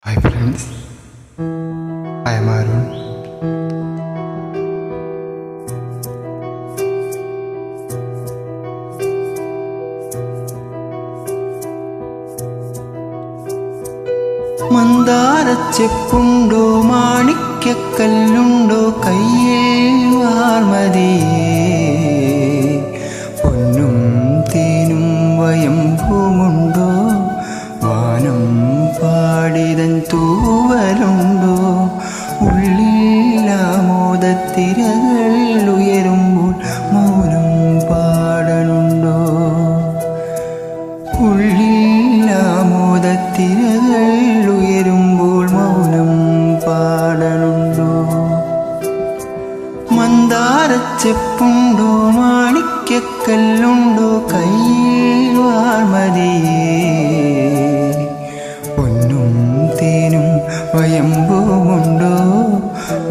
Hi friends, I am Arun. മന്ദാരച്ചെപ്പുണ്ടോ മാണിക്യക്കല്ലുണ്ടോ കയ്യിൽ വാർമതിയേ പൊന്നും തേനും വയമ്പുമുണ്ടോ വാനം പാടിതൻ തൂവലുണ്ടോ ഉള്ളിൽ ആമോദത്തിരകൾ ഉയരുമ്പോൾ മൗനം പാടണുണ്ടോ ഉള്ളിൽ ആമോദത്തിരകൾ ഉയരുമ്പോൾ മൗനം പാടണുണ്ടോ മന്ദാരച്ചെപ്പുണ്ടോ മാണിക്യക്കല്ലുണ്ടോ കയ്യിൽ വാർമതിയേ പൊന്നും തേനും വയമ്പുമുണ്ടോ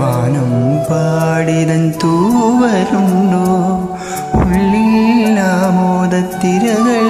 വാനം പാടിതൻ തൂവലുണ്ടോ ഉള്ളിൽ ആമോദത്തിരകൾ